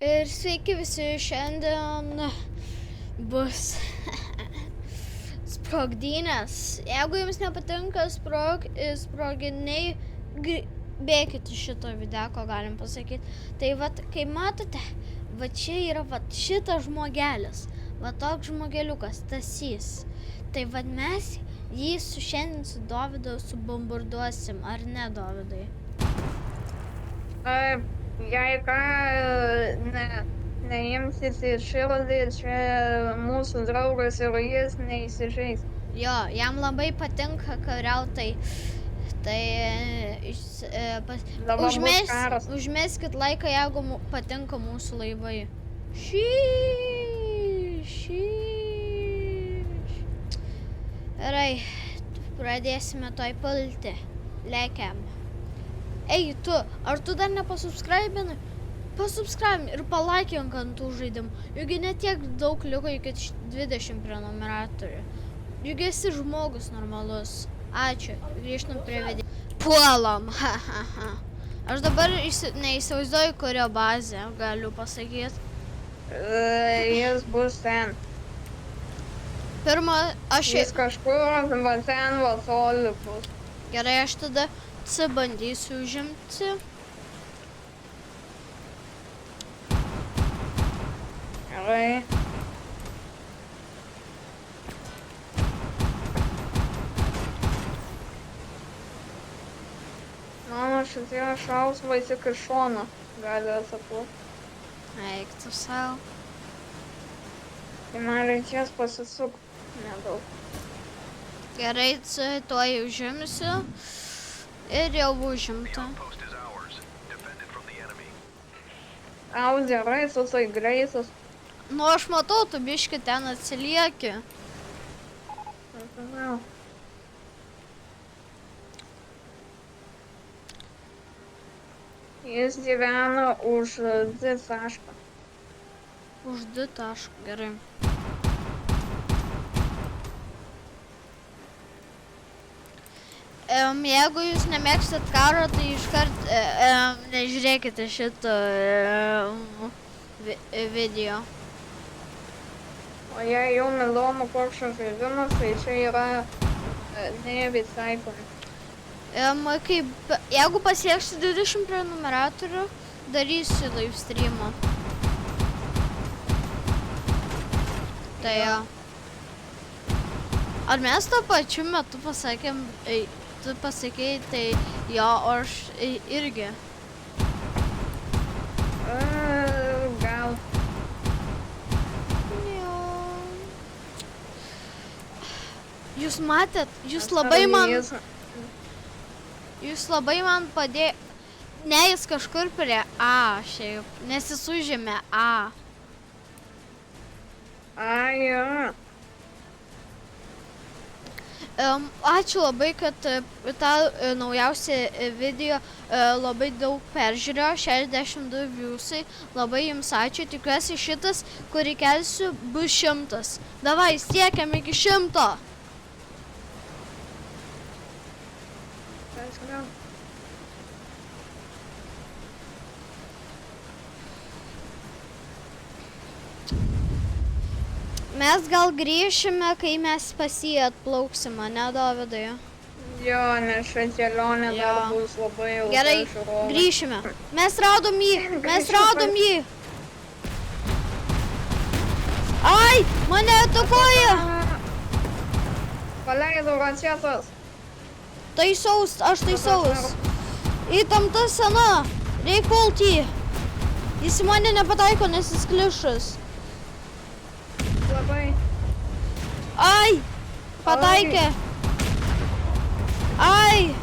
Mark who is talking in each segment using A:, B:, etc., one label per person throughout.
A: Ir sveiki visi, šiandien bus sprogdynės. Jeigu jums nepatinka sproginiai, bėkit iš šito videko, galim pasakyti. Tai vat, kai matote, va čia yra va šitas žmogelis, va toks žmogeliukas, Stasys. Tai va mes jį šiandien su Dovydu subombarduosim, ar ne, Dovydai?
B: Jei ką, neimsit į širdį, čia mūsų draugas ir jis neįsižeis.
A: Jo, jam labai patinka kariauti, užmeskit laiką, jeigu patinka mūsų laivai. Gerai, pradėsime toj pulti. Lekiam. Ei, tu, ar tu dar nepasubscribinai? Pasubscribin ir palaikink ant tų žaidimų. Juk netiek daug liko iki 20 prenumeratorių. Juk esi žmogus normalus. Ačiū. Grįžtam prie video. Puolam. Aš dabar neįsivaizduoju, kurio bazę galiu pasakyti.
B: Jis bus ten.
A: Pirma,
B: Jis kažkur, va ten, va toli bus.
A: Gerai, aš tada bandysiu užimti.
B: Gerai. Mano šitie šausvai tik iš šono gali atakuoti.
A: Eik tu savo.
B: Tai man reikės pasisukti nedaug.
A: Gerai, tuoj užimsiu. Ir jau užimta.
B: Audė raisas, tai greisas.
A: Nu, aš matau, tu biški ten atsilieki.
B: Jis gyvena už 2 tašką.
A: Už 2 tašką, gerai. Jeigu jūs nemėgstat karo, tai iškart nežiūrėkite šito video.
B: O jei jau įdomu koks šis žaidimas, tai čia yra ne visai kur.
A: Jeigu pasieksiu 20 prenumeratorių, darysiu live streamą. Tai jo. Ar mes tuo pačiu metu pasakėm, tu pasakėjai, tai jo, aš irgi.
B: Gal.
A: Jo. Jūs matėt, jūs labai man padėjo. Ne, jis kažkur prie A šiaip, nes jis užėmė A.
B: Jo.
A: Ačiū labai, kad tą naujausią video labai daug peržiūrėjo, 62 viewsai. Labai jums ačiū, tikiuosi šitas, kurį kelsiu, bus 100. Davai, siekiam iki 100. Mes gal grįšime, kai mes pas jį atplauksime, ne, Dovydai?
B: Jo, nes šią kelionę dar bus labai ilga.
A: Gerai, grįšime. Mes radom jį. Ai, mane atakuoja.
B: Paleidau raketas.
A: Aš taisaus. Įtamta sena. Reik pulti jį. Jis į mane nepataiko, nes jis klišas.
B: Labai.
A: Ai, pataikė. Ai.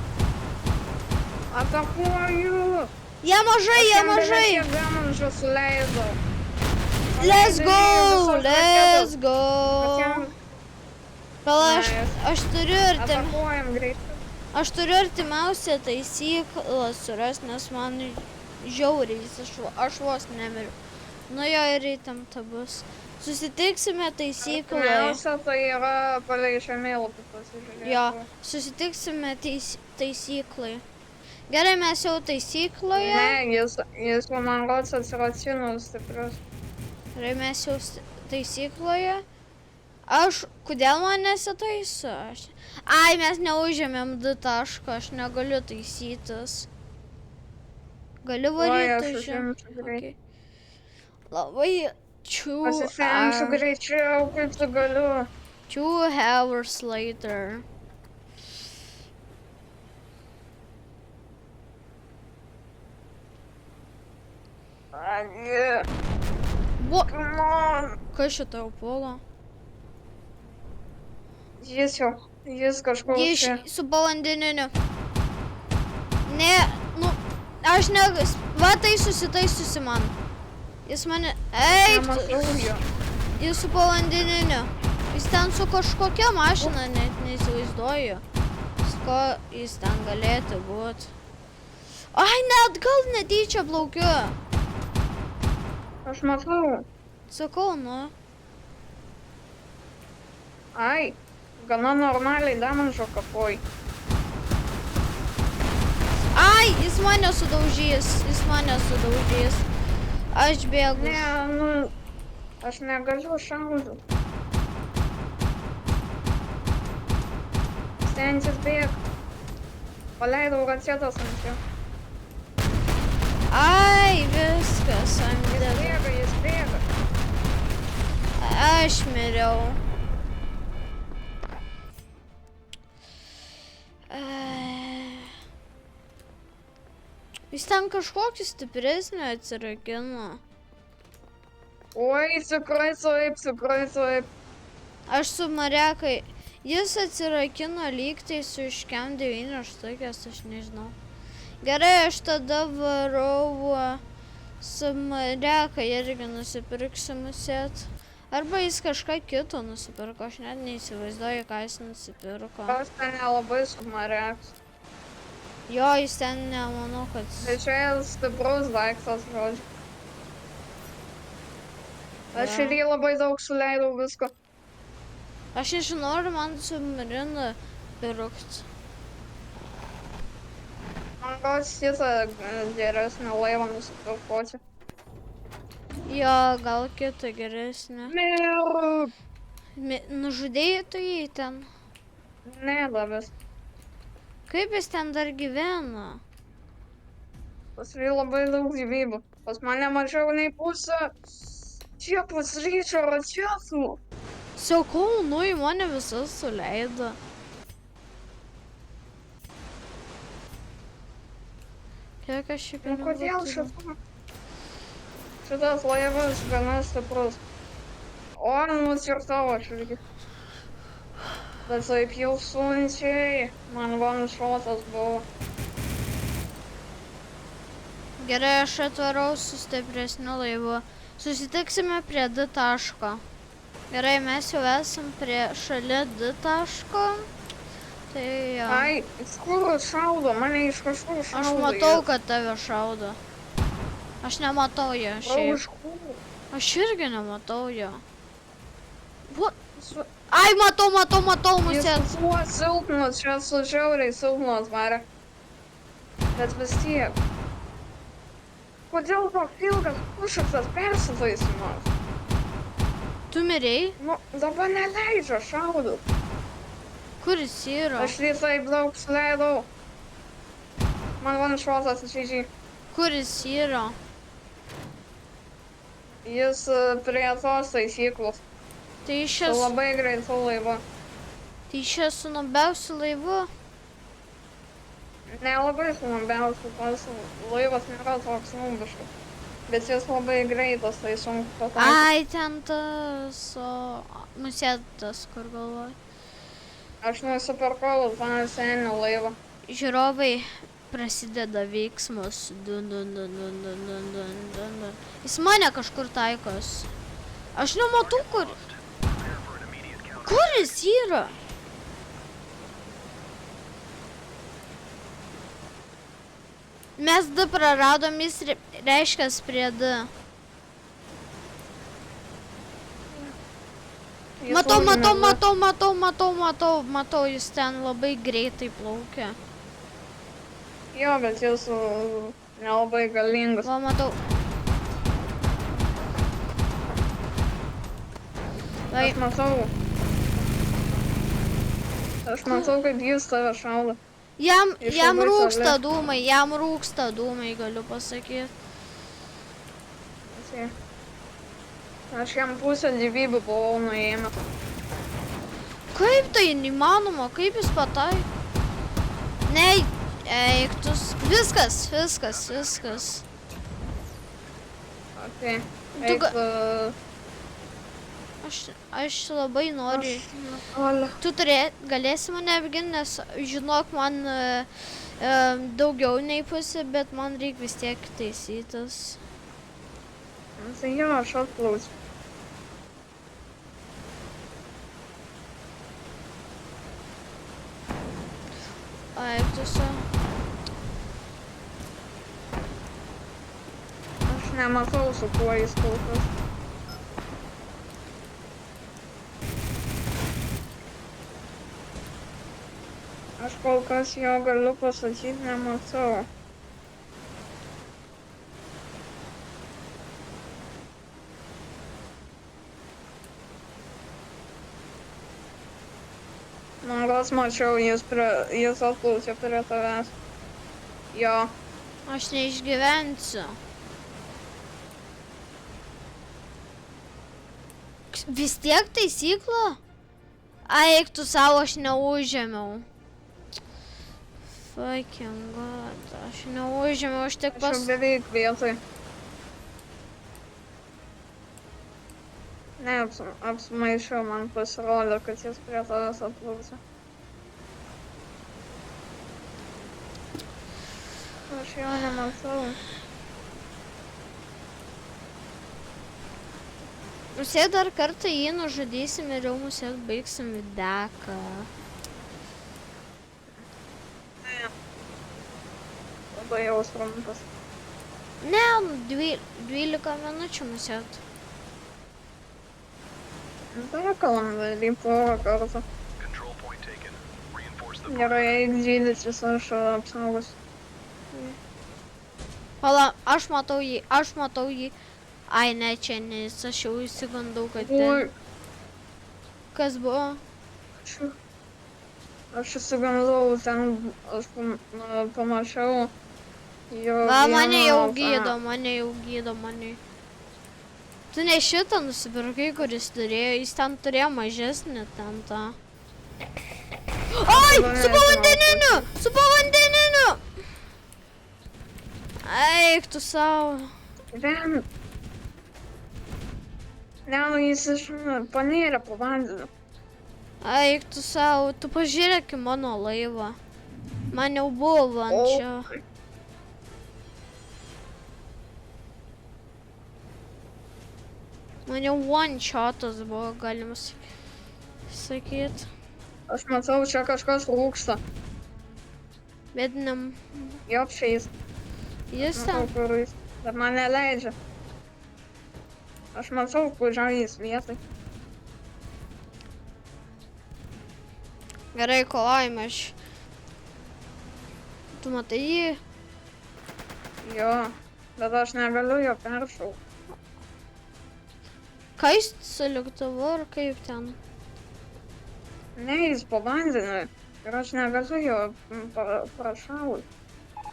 B: Atakuoju.
A: Jie mažai. Let's go. Gal aš turiu artimiausią taisyklą surast, nes man žiauriai, aš vos nemiriu. Nu jo ir įtamta bus. Susitiksime taisykloje.
B: Pirmiausia, tai yra palei žemėlapį pasižiūrėti.
A: Jo, susitiksime taisykloje. Gerai, mes jau taisykloje.
B: Ne, jis man rodos atsiracinus stiprius.
A: Gerai, mes jau taisykloje. Aš, kodėl man nesitaiso? Ai, mes neužėmėm 2 taško, aš negaliu taisytis. Galiu varyti
B: Aš
A: už
B: užimsiu greit.
A: Labai
B: Pasisemsiu greičiau, kaip tu galiu.
A: 2 hours later.
B: Agi,
A: What?
B: come on.
A: Kas šitą jau puolo?
B: Jis kažkur
A: Jis
B: čia.
A: su povandeniniu. Ne, nu, aš ne... Va, taisusi man. Jis mane... Eik,
B: Nematau jo.
A: jis su povandeniniu. Jis ten su kažkokia mašina, net neįsivaizduoju. Su ko jis ten galėtų būti. Ai, net gal netyčia plaukiu.
B: Aš matau.
A: Sakau, nu.
B: Ai, gana normaliai damanžo kapoj.
A: Ai, jis mane sudaužys. Aš bėgu.
B: Ne, nu, aš negaliu šaudyti. Stengtis bėg. Paleidau raketas ant jo.
A: Ai, viskas, Andrė.
B: Jis bėga.
A: Aš miriau. Jis ten kažkokį stipresnį atsirakino.
B: Oi, tikrai taip.
A: Aš su Marekai. Jis atsirakino lygtai su iškiam 9 štukės, aš nežinau. Gerai, aš tada varau su Mareka irgi nusipirksiu musėt. Arba jis kažką kito nusipirko, aš net neįsivaizduoju, ką jis nusipirko.
B: Aš ten nelabai sumareks.
A: Jo, jis ten nemanau, kad...
B: Tai čia stiprus daiktas, žodžiu. Aš ir jį labai daug suleidau visko.
A: Aš nežinau, ar man submariną pirkt.
B: Man gal kitą geresnį laivą nusipirkoti.
A: Jo, gal kitą geresnį.
B: Mirk!
A: Nužudėjai tu jį ten?
B: Ne, labas.
A: Kaip jis ten dar gyvena?
B: Pas jį labai daug gyvybių. Pas mane mažiau nei pusę. Čia pusryčio raketų.
A: Sakau, nu į mane visas suleido. Kiek aš šį pinigų
B: Kodėl
A: turiu?
B: šitas laivas gana stiprus? O, nukirtau aš irgi. Bet taip jau sunkiai. Man vanšotas buvo.
A: Gerai, aš atvarau su stipresniu laivu. Susitiksime prie D taško. Gerai, mes jau esam prie šalia D taško. Tai jo.
B: Ai, iš kur šaudo? Mane iš kažkur šaudo.
A: Aš matau, kad tave šaudo. Aš nematau jo šiaip.
B: Iš kur?
A: Aš irgi nematau jo. Ai, matau,
B: Jis
A: musėt.
B: buvo silpnas, čia su žiauriai silpnas varė. Bet vis tiek. Kodėl toks ilgas pušakas persitaisimas?
A: Tu mirei?
B: Nu, dabar neleidžia šaudyt.
A: Kur jis yra?
B: Aš jį taip daug suleidau. Man vanšotas išeidžiai.
A: Kur jis yra?
B: Jis prie tos taisyklos.
A: Tai
B: Su
A: šias...
B: labai greitu laivu.
A: Tai šias su nubiausiu laivu?
B: Nelabai sumambiausiu, tas laivas nėra toks numbiškas. Bet jis labai greitas, tai sunku pataikyti.
A: Ai, ten tas... Musėtas, kur galvoju.
B: Aš nusipirkau tą senį laivą.
A: Žiūrovai, prasideda veiksmas. Dun, dun, dun, dun, dun, dun, dun, dun, dun. Jis mane kažkur taikos. Aš nematau, kur... Kur jis yra? Mes D praradom, jis reiškia prie D.
B: Jis
A: Matau,
B: užėmė
A: matau, jis ten labai greitai plaukia.
B: Jo, bet jūsų nelabai galingas.
A: Va, matau. Vai,
B: Aš matau, kaip jis tave šaudo.
A: jam
B: labai
A: rūksta
B: toli.
A: dūmai, galiu pasakyti.
B: Aš jam pusę gyvybių buvau nuėmęs.
A: Kaip tai neįmanoma, kaip jis patai? Ne, eiktus. Viskas.
B: Okay.
A: Tu
B: Eik,
A: Aš labai noriu.
B: Olia.
A: Tu galėsi mane apginti, nes žinok, man daugiau nei pusė, bet man reikia vis tiek taisytas.
B: Tai jo, aš atplausiu.
A: Eiktuose.
B: Aš nematau, su kuo jis kol kas. Aš kol kas jo galiu pasakyti, nematau. Man gal mačiau, jis atplaukė prie tavęs. Jo.
A: Aš neišgyvensiu. Vis tiek taisykla? Eik tu savo, aš neužėmiau. Fucking god, aš neužėmiau, aš tik
B: Aš jau beveik vietoj. Ne, apsmaišiau, man pasirodė, kad jis prie tavęs atplaukė. Aš jo nematau.
A: Rusė dar kartą jį nužudysim ir jau musė baigsim videką.
B: Labai jau trumpas.
A: Ne, 12 minučių musė.
B: Pakalam į porą kartų. Gerai, eik gydytis, aš apsaugosiu.
A: Pala, aš matau jį. Ai, ne, čia nes aš jau įsigandau, kad ten. Kas buvo?
B: Aš įsigandau, ten aš pamačiau jo.
A: Va, mane jau gydo. Tu ne šitą nusipirkai, kuris turėjo, jis ten turėjo mažesnį ten tą. Ai, su povandeniniu! Eik tu savo.
B: Ne, jis panėrė po vandeniu.
A: Eik tu savo, tu pažiūrėk į mano laivą. Man jau buvo ant čia. Man jau one-shotas buvo, galima sakyt.
B: Aš matau, čia kažkas rūksta.
A: Bet ne...
B: Jopšiais.
A: Jis ten.
B: Bet man neleidžia. Aš matau, kurią jis vietai.
A: Gerai, kovojame aš. Tu matai jį?
B: Jo, bet aš negaliu jo peršaukti.
A: Ką jis su lėktuvu ar kaip ten?
B: Ne, jis po vandeniu. Ir aš negaliu jo prašauti.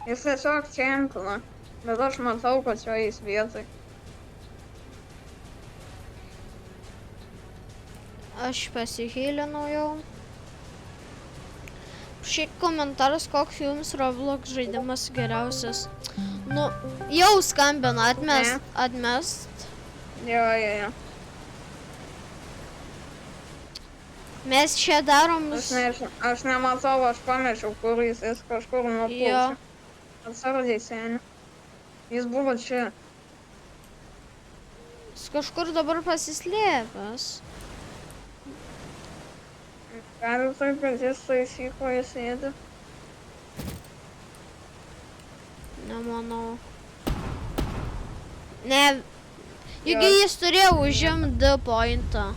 B: Jis tiesiog kempina. Bet aš matau, kad jo jis vietai.
A: Aš pasihylinau jau. Šiaip komentaras, koks jums Roblox žaidimas geriausias. Nu, jau skambina, atmest.
B: Jo.
A: Mes čia darom...
B: Aš nematau, aš pamečiau, kur jis kažkur nuplaukė. Atsargiai, seni. Jis buvo čia.
A: Jis kažkur dabar pasislėpęs.
B: Gali taip, kad jis taisykloje sėdi.
A: Nemanau. Ne. Juk jis turėjo užimti D pointą.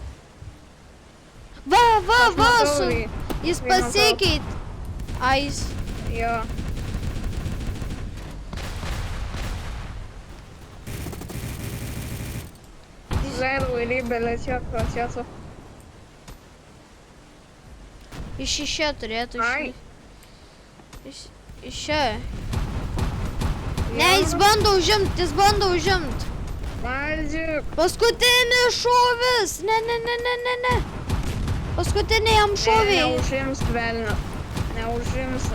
A: Va, jis pasikeitė. Ai, jis...
B: Jo. Izleido lybelės procesų.
A: Iš čia turėtų
B: Ai.
A: Iš čia. Ne, jis bando užimt.
B: Valdyk.
A: Paskutinis šovis. Ne. Paskutinį jam šovė.
B: Neužims, velnio. Neužims.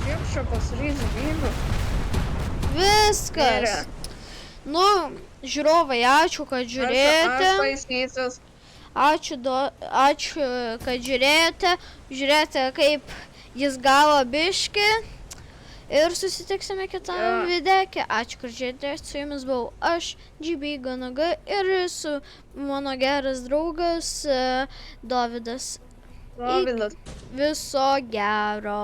B: Kiek čia pasrydžiu vyrų?
A: Viskas. Nu, žiūrovai, ačiū, kad žiūrėjote.
B: Aš taisysiu.
A: Ačiū, kad žiūrėjote. Žiūrėjote, kaip jis gavo biškį. Ir susitiksime kitame video. Ačiū, kad žiūrėjote. Su jumis buvau aš, GB GNG, ir su mano geras draugas Dovydas.
B: Dovydas.
A: Viso gero.